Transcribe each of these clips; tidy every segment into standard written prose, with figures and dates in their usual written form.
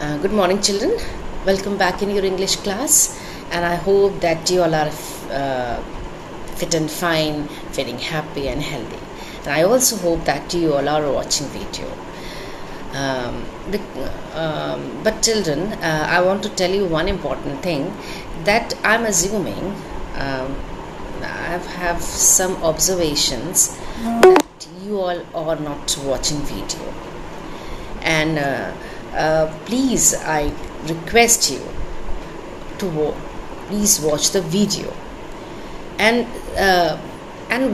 Good morning, children. Welcome back in your English class, and I hope that you all are fit and fine, feeling happy and healthy. And I also hope that you all are watching video. But children, I want to tell you one important thing, that I'm assuming I have some observations that you all are not watching video, and please, I request you to please watch the video, and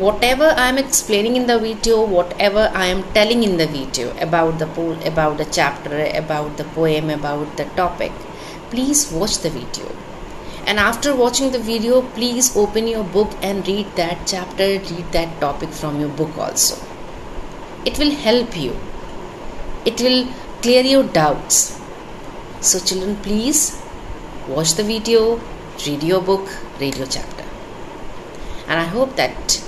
whatever I am explaining in the video, whatever I am telling in the video about the chapter, about the poem, about the topic, please watch the video. And after watching the video, please open your book and read that chapter, read that topic from your book also. It will help you. It will clear your doubts. So children, please watch the video, read your book, read your chapter. And I hope that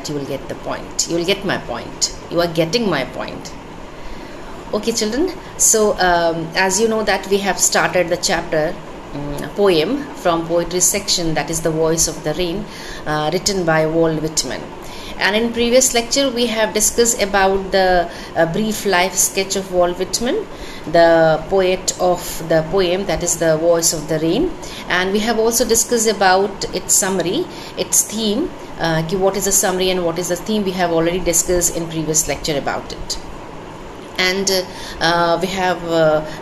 you will get the point. You will get my point. You are getting my point. Okay, children. So as you know that we have started the chapter poem from poetry section, that is The Voice of the Rain, written by Walt Whitman. And in previous lecture we have discussed about the brief life sketch of Walt Whitman, the poet of the poem, that is The Voice of the Rain. And we have also discussed about its summary, its theme, what is the summary and what is the theme. We have already discussed in previous lecture about it. And we have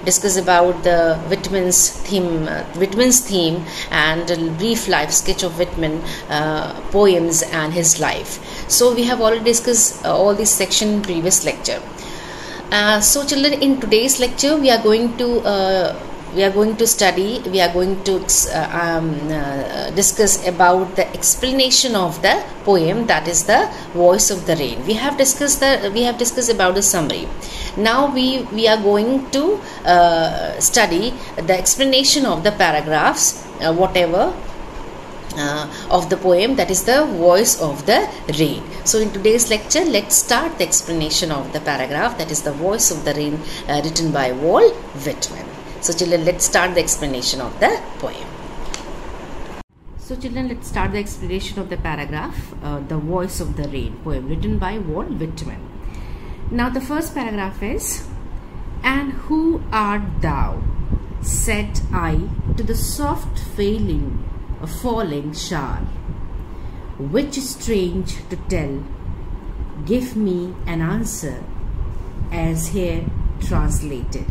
discussed about the Whitman's theme and a brief life sketch of Whitman poems and his life. So we have already discussed all these sections in previous lecture. So children, in today's lecture we are going to discuss about the explanation of the poem, that is The Voice of the Rain. We have discussed about the summary. Now we are going to study the explanation of the paragraphs, whatever of the poem, that is The Voice of the Rain. So in today's lecture, let's start the explanation of the paragraph, that is The Voice of the Rain, written by Walt Whitman. So children, let's start the explanation of the poem. So children, let's start the explanation of the paragraph, The Voice of the Rain poem, written by Walt Whitman. Now the first paragraph is, "And who art thou?" said I to the soft falling shower, "which is strange to tell. Give me an answer, as here translated."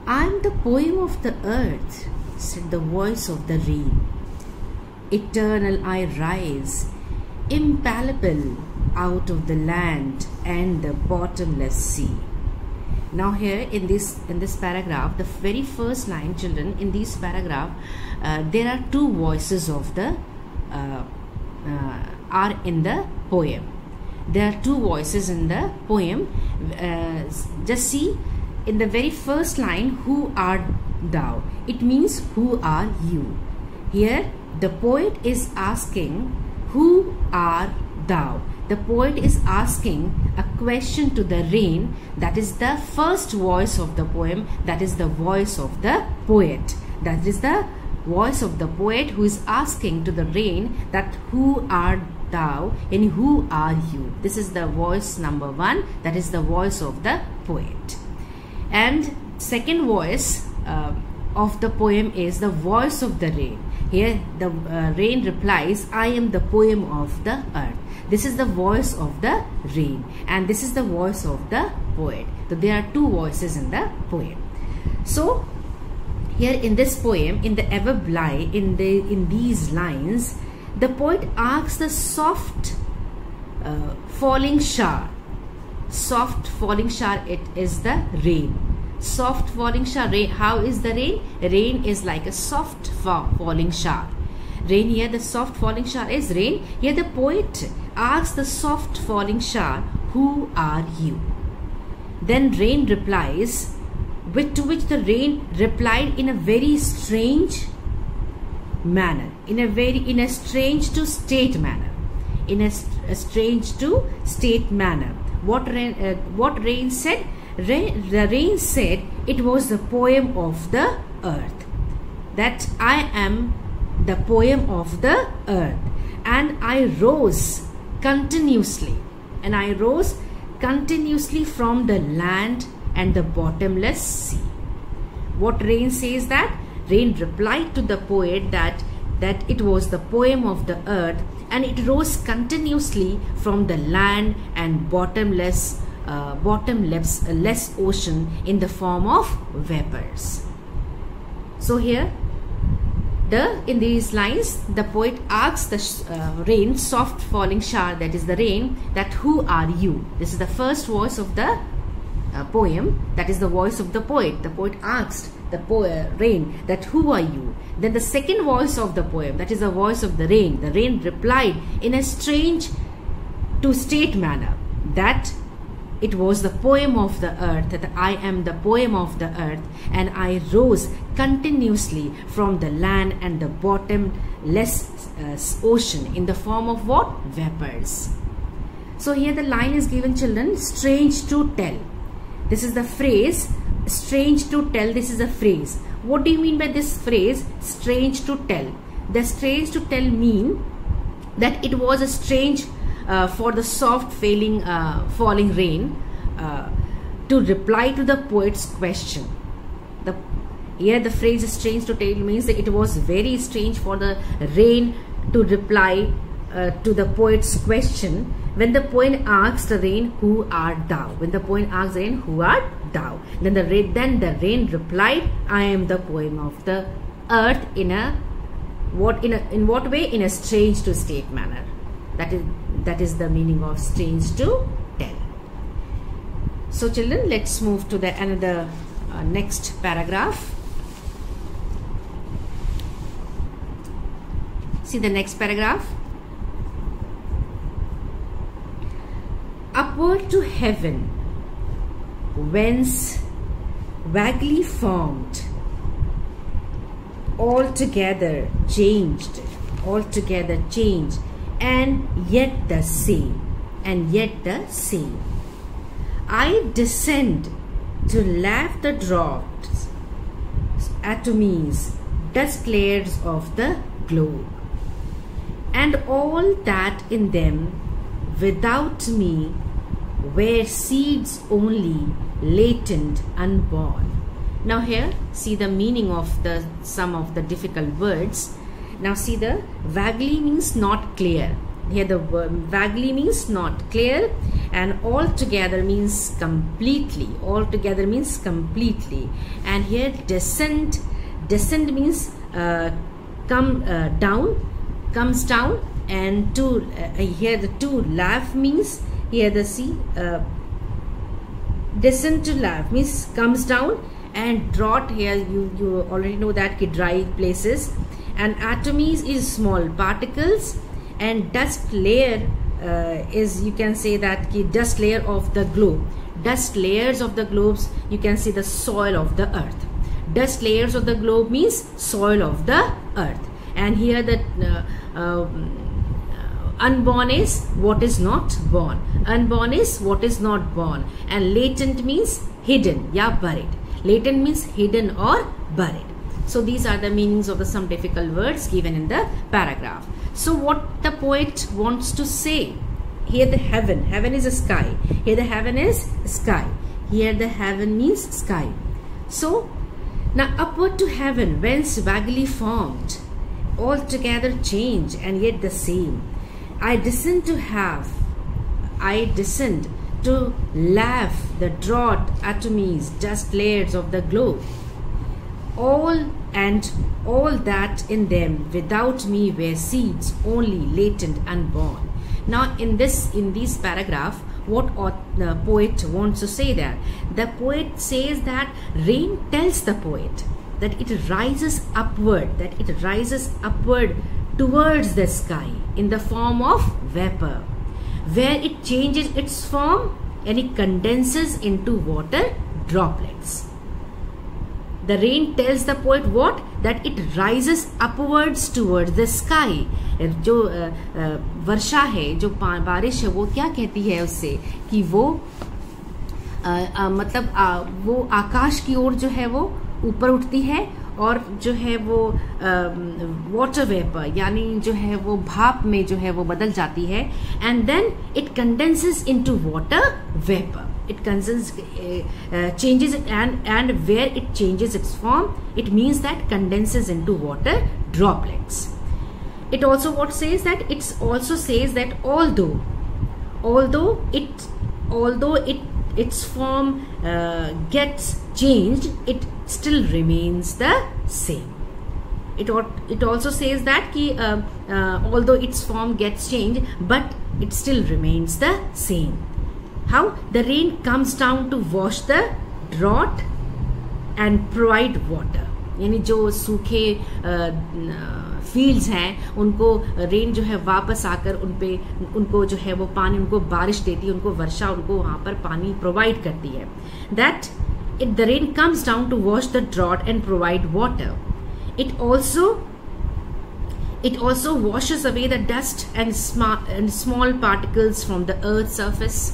"I am the poem of the earth," said the voice of the rain. "Eternal I rise, impalpable, out of the land and the bottomless sea." Now here in this paragraph, the very first line, children, in this paragraph there are two voices of the are in the poem. There are two voices in the poem. Just see, in the very first line, "Who art thou?" It means who are you. Here the poet is asking, "Who art thou?" The poet is asking a question to the rain. That is the first voice of the poem. That is the voice of the poet. That is the voice of the poet who is asking to the rain that who art thou and who are you. This is the voice number one. That is the voice of the poet. And second voice of the poem is the voice of the rain. Here the rain replies, "I am the poem of the earth." This is the voice of the rain, and this is the voice of the poet. So there are two voices in the poem. So here in this poem, in the Everbly, in these lines, the poet asks the soft falling shower. Soft falling shower, it is the rain. Soft falling shower. Rain. How is the rain? Rain is like a soft falling shower. Rain, here the soft falling shower is rain. Here the poet asks the soft falling shower, "Who are you?" Then rain replies, to which the rain replied in a very strange manner, in a strange to state manner. What rain said? The rain said it was the poem of the earth. That I am the poem of the earth, and I rose continuously. And I rose continuously from the land and the bottomless sea. What rain says that? Rain replied to the poet that it was the poem of the earth, and it rose continuously from the land and bottomless ocean in the form of vapors. So here, in these lines, the poet asks the rain, soft falling shower, that is the rain, that who are you? This is the first voice of the poem, that is the voice of the poet. The poet asked the rain that who are you? Then the second voice of the poem, that is the voice of the rain. The rain replied in a strange to state manner that it was the poem of the earth, that I am the poem of the earth, and I rose continuously from the land and the bottomless ocean in the form of what? Vapors. So here the line is given, children, strange to tell. This is the phrase, strange to tell. This is a phrase. What do you mean by this phrase, strange to tell? The strange to tell mean that it was a strange for the soft falling rain to reply to the poet's question. Here the phrase strange to tell means that it was very strange for the rain to reply to the poet's question when the poet asked the rain, who art thou? When the poet asked the rain, who art thou? Then the rain replied, I am the poem of the earth. In what way? In a strange to state manner. That is the meaning of strange to tell. So children, let's move to the another next paragraph. See the next paragraph. Upward to heaven, whence vaguely formed, altogether changed, and yet the same, I descend to lap the drops, atomies, dust layers of the globe, and all that in them without me were seeds only, latent, unborn. Now here, see the meaning of some of the difficult words. Now see, the vaguely means not clear. Here the word vaguely means not clear, and altogether means completely. Altogether means completely. And here descent means comes down, and here the to laugh means, here the see descend to laugh means comes down, and drought, here you already know that dry places, and atomies is small particles, and dust layer is, you can say that dust layer of the globe. Dust layers of the globes, you can see the soil of the earth. Dust layers of the globe means soil of the earth. And here the unborn is what is not born. Unborn is what is not born. And latent means hidden, buried. Latent means hidden or buried. So these are the meanings of some difficult words given in the paragraph. So what the poet wants to say, here the heaven is a sky. Here the heaven is sky. Here the heaven means sky. So now upward to heaven, whence vaguely formed, altogether change, and yet the same. I descend to laugh the drought atomies, dust layers of the globe. All that in them without me were seeds only, latent, unborn. Now in this paragraph, what the poet wants to say there? The poet says that rain tells the poet that it rises upward, towards the sky in the form of vapor, where it changes its form and it condenses into water droplets. The rain tells the poet what? that it rises upwards towards the sky. जो वर्षा है, जो बारिश है, वो क्या कहती है उससे कि वो मतलब वो आकाश की ओर जो है वो ऊपर उठती है और जो है वो वाटर वेपर यानी जो है वो भाप में जो है वो बदल जाती है. And then it condenses into water vapour. It changes and where it changes its form, it means that condenses into water droplets. It also says that although its form gets changed, it still remains the same. It also says that although its form gets changed, but it still remains the same. How? The rain comes down to wash the drought and provide water. यानी जो सूखे fields हैं उनको rain जो है वापस आकर उनको जो है वो पानी, उनको बारिश देती है, उनको वर्षा, उनको वहाँ पर पानी प्रोवाइड करती है. That the rain comes down to wash the drought and provide water. It also washes away the dust and small particles from the earth's surface.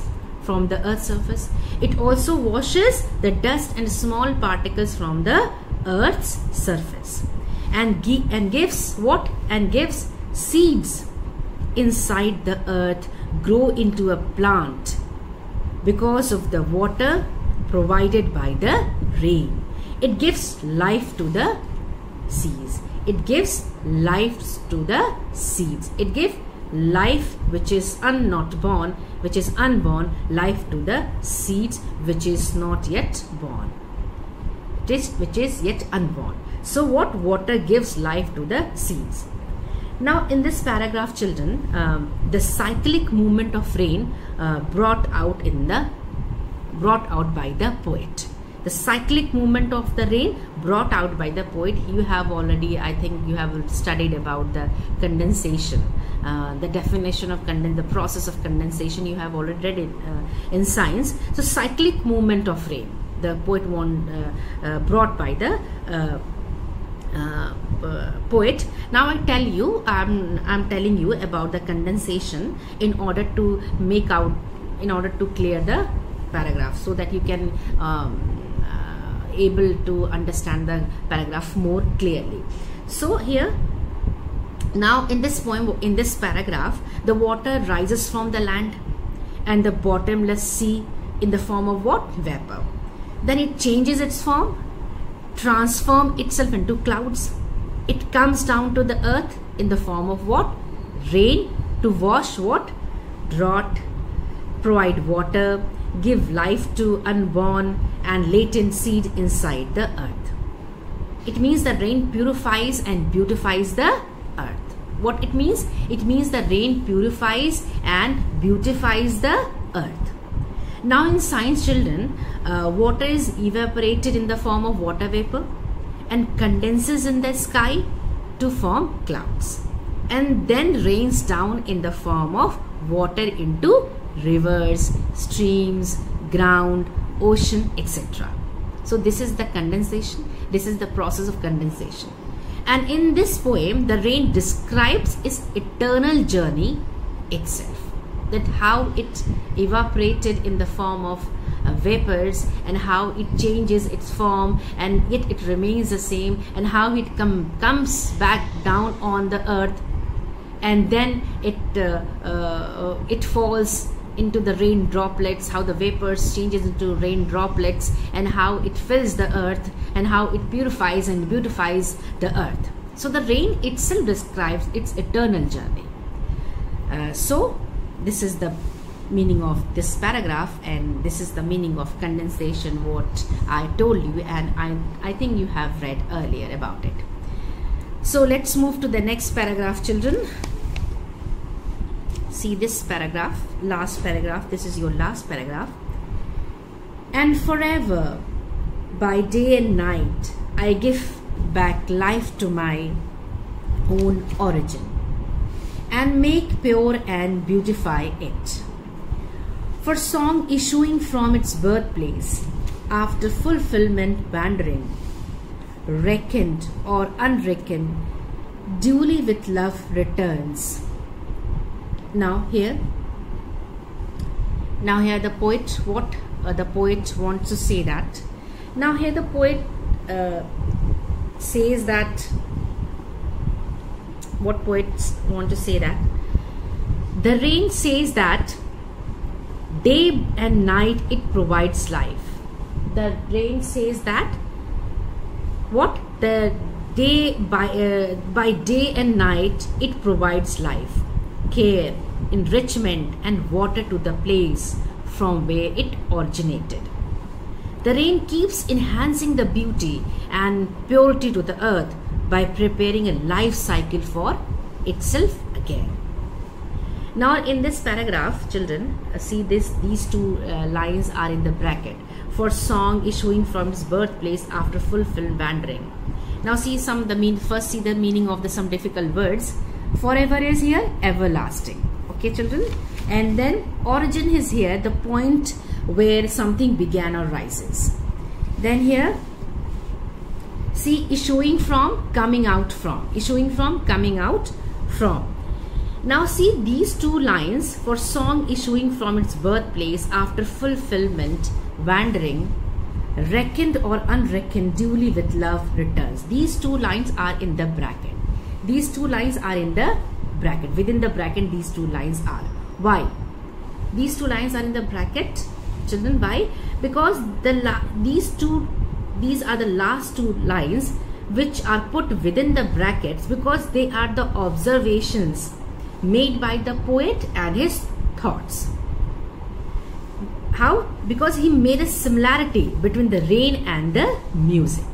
It also washes the dust and small particles from the earth's surface and gives what? And gives seeds inside the earth grow into a plant because of the water provided by the rain. It gives life to the seeds. It gives life to the seeds. It gives life which is unborn, life to the seeds which is not yet born, which is yet unborn. So what? Water gives life to the seeds. Now in this paragraph, children, the cyclic movement of rain brought out by the poet. The cyclic movement of the rain brought out by the poet. You have already, I think you have studied about the condensation, the definition of the process of condensation. You have already read it in science. So cyclic movement of rain, the poet brought by the poet. Now I tell you, I'm telling you about the condensation in order to clear the paragraph, so that you can able to understand the paragraph more clearly. So here, now in this poem, in this paragraph, the water rises from the land and the bottomless sea in the form of what? Vapor. Then it changes its form, transform itself into clouds. It comes down to the earth in the form of what? Rain, to wash what? Drought, provide water, give life to unborn and latent seed inside the earth. It means the rain purifies and beautifies the earth. What it means? It means the rain purifies and beautifies the earth. Now in science, children, water is evaporated in the form of water vapor and condenses in the sky to form clouds, and then rains down in the form of water into rivers, streams, ground, ocean, etc. So this is the condensation. This is the process of condensation. And in this poem, the rain describes its eternal journey itself, that how it evaporated in the form of vapors and how it changes its form and yet it remains the same, and how it comes back down on the earth, and then it falls into the rain droplets, how the vapors changes into rain droplets, and how it fills the earth, and how it purifies and beautifies the earth. So the rain itself describes its eternal journey. So this is the meaning of this paragraph, and this is the meaning of condensation, what I told you, and I think you have read earlier about it. So let's move to the next paragraph, children. See this paragraph, last paragraph, this is your last paragraph. And forever, by day and night, I give back life to my own origin and make pure and beautify it. For song issuing from its birthplace, after fulfillment wandering, reckoned or unreckoned, duly with love returns. Now here the poet, what the poet wants to say that. Now here the poet says that, what poets want to say that, the rain says that day and night it provides life. The rain says that what? The day by day and night it provides life, care, enrichment and water to the place from where it originated. The rain keeps enhancing the beauty and purity to the earth by preparing a life cycle for itself again. Now in this paragraph, children, see these two lines are in the bracket. For song issuing from its birthplace after fulfilled wandering. Now see first see the meaning of some difficult words. Forever is here, everlasting. Okay, children, and then origin is here, the point where something began or rises. Then here, see issuing from, coming out from, issuing from, coming out from. Now see these two lines, for song issuing from its birthplace after fulfillment, wandering, reckoned or unreckoned, duly with love returns. These two lines are in the bracket. These two lines are in the bracket. Within the bracket, these two lines are. Why? These two lines are in the bracket, children. Why? Because these are the last two lines which are put within the brackets because they are the observations made by the poet and his thoughts. How? Because he made a similarity between the rain and the music.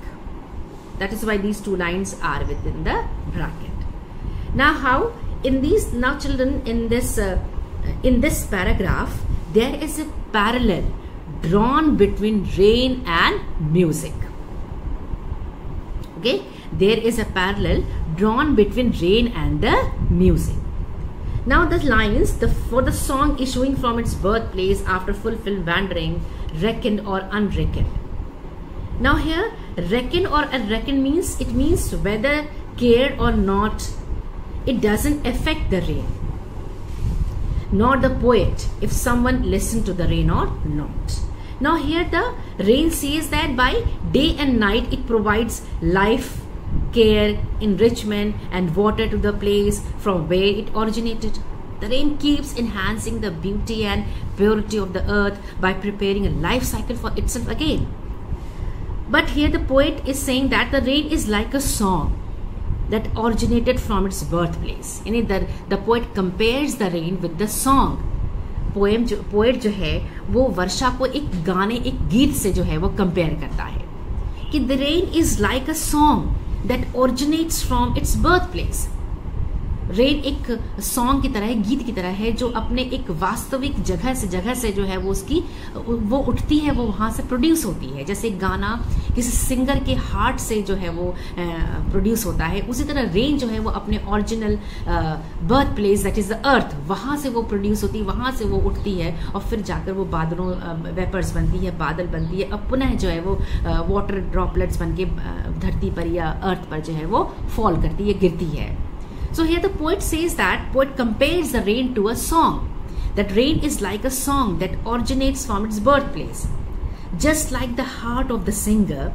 That is why these two lines are within the bracket. Now how? Now children, in this paragraph, there is a parallel drawn between rain and music. Okay? There is a parallel drawn between rain and the music. Now the lines, for the song issuing from its birthplace after fulfilled wandering, reckoned or unreckoned. Now here, reckoned or unreckoned means, it means whether cared or not, it doesn't affect the rain, nor the poet, if someone listened to the rain or not. Now here the rain says that by day and night it provides life, care, enrichment and water to the place from where it originated. The rain keeps enhancing the beauty and purity of the earth by preparing a life cycle for itself again. But here the poet is saying that the rain is like a song that originated from its birthplace. The poet compares the rain with the song. Poet जो है वो वर्षा को एक गाने, एक गीत से जो है वो कंपेयर करता है कि the rain is like a song that originates from its birth place. Rain एक सॉन्ग की तरह है, गीत की तरह है जो अपने एक वास्तविक जगह से जो है वो उठती है, वो वहां से प्रोड्यूस होती है. जैसे गाना किसी सिंगर के हार्ट से जो है वो प्रोड्यूस होता है, उसी तरह रेन जो है वो अपने original birth place that is the earth, वहां से वो प्रोड्यूस होती है, वहां से वो उठती है और फिर जाकर वो बादलों वेपर्स बनती है, बादल बनती है, अब पुनः जो है वो वाटर ड्रॉपलेट्स बन के धरती पर या अर्थ पर जो है वो फॉल करती है, गिरती है. So here the poet says that, poet compares the rain to a song. That rain is like a song that originates from its birthplace, just like the heart of the singer,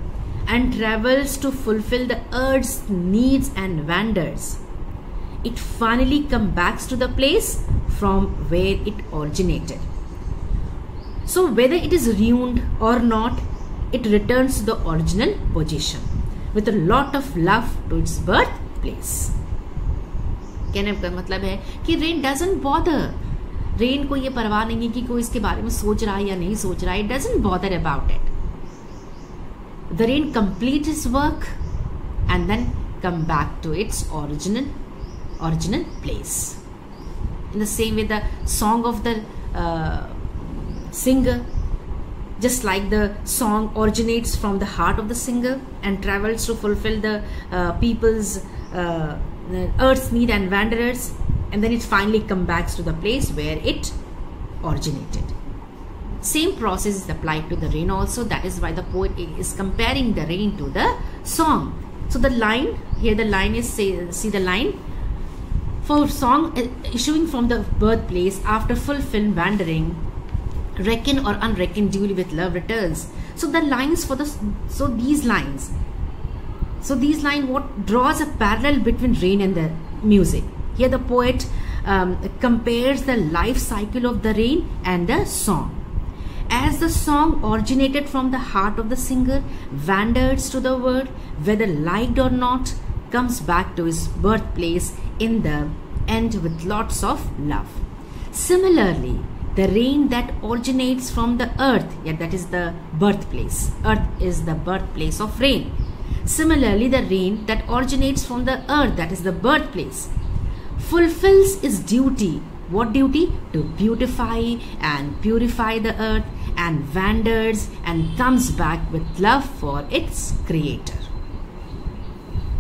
and travels to fulfill the earth's needs and wanders. It finally comes back to the place from where it originated. So whether it is ruined or not, it returns to the original position with a lot of love to its birthplace. कहने का मतलब है कि rain doesn't bother, rain को ये परवाह नहीं है कि कोई इसके बारे में सोच रहा है या नहीं सोच रहा है. It doesn't bother about it. The rain complete its work and then come back to its original place. In the same way the song of the singer, just like the song originates from the heart of the singer and travels to fulfill the people's earth's need and wanderers, and then it finally comes back to the place where it originated. Same process is applied to the rain also. That is why the poet is comparing the rain to the song. So the line here, the line is, see the line, for song issuing from the birthplace after fulfilled wandering, reckon or unreckon duly with love returns. So the lines for the, so these lines what draws a parallel between rain and the music. Here the poet compares the life cycle of the rain and the song. As the song originated from the heart of the singer, wanders to the world, whether liked or not, comes back to his birthplace in the end with lots of love. Similarly, the rain that originates from the earth, that is the birthplace. Earth is the birthplace of rain. Similarly, the rain that originates from the earth, that is the birthplace, fulfills its duty. What duty? To beautify and purify the earth, and wanders and comes back with love for its creator.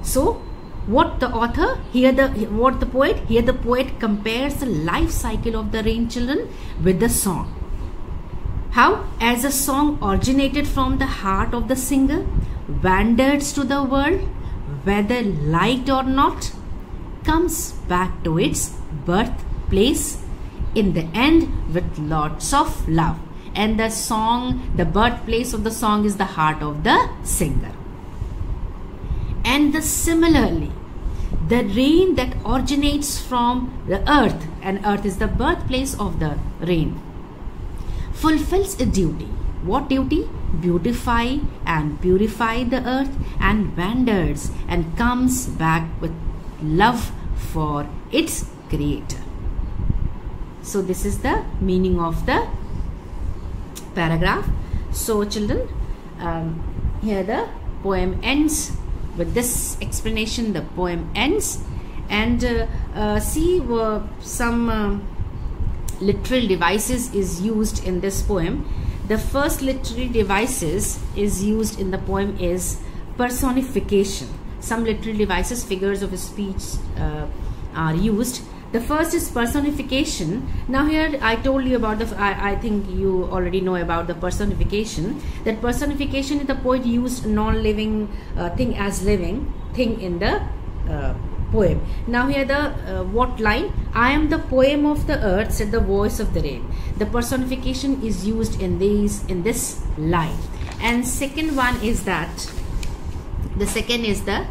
So what the author here, the poet compares the life cycle of the rain, children, with the song. How? As a song originated from the heart of the singer, wanders to the world, whether liked or not, comes back to its birthplace in the end with lots of love. And the song, the birthplace of the song is the heart of the singer. And similarly, the rain that originates from the earth, and earth is the birthplace of the rain, fulfills a duty. What duty? Beautify and purify the earth, and wanders and comes back with love for its creator. So this is the meaning of the paragraph. So children, here the poem ends. With this explanation, the poem ends. And see some literal devices is used in this poem. The first literary devices is used in the poem is personification. Some literary devices, figures of speech are used. The first is personification. Now here I told you about I think you already know about the personification. That personification is the poet used non-living thing as living thing in the poem. Now here the what line? I am the poem of the earth, said the voice of the rain. The personification is used in this line. And second one is that the second is the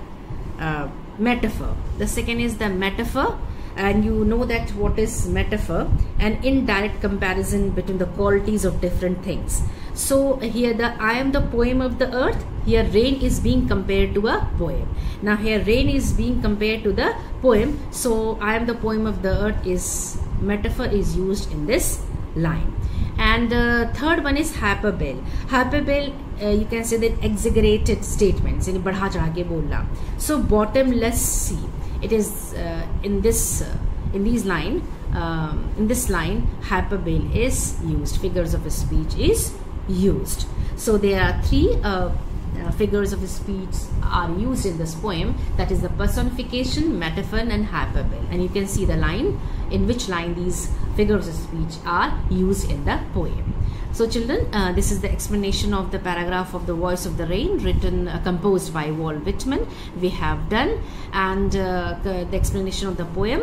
metaphor. The second is the metaphor. And you know that what is metaphor? An indirect comparison between the qualities of different things. So here I am the poem of the earth. Here rain is being compared to a poem. Now here rain is being compared to the poem. So I am the poem of the earth is metaphor is used in this line. And the third one is hyperbole. Hyperbole, you can say that exaggerated statements. So bottomless sea. It is in this line, hyperbole is used. Figures of speech is used. So there are three figures of speech are used in this poem. That is the personification, metaphor, and hyperbole. And you can see the line, in which line these figures of speech are used in the poem. So children, this is the explanation of the paragraph of The Voice of the Rain, written, composed by Walt Whitman. We have done, and the explanation of the poem,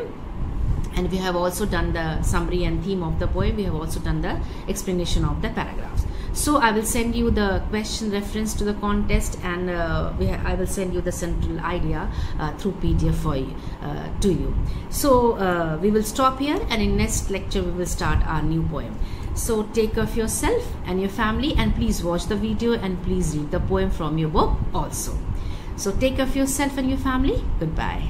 and we have also done the summary and theme of the poem. We have also done the explanation of the paragraphs. So I will send you the question reference to the contest, and I will send you the central idea through PDF for to you. So we will stop here, and in next lecture we will start our new poem. So take care of yourself and your family, and please watch the video, and please read the poem from your book also. So take care of yourself and your family. Goodbye.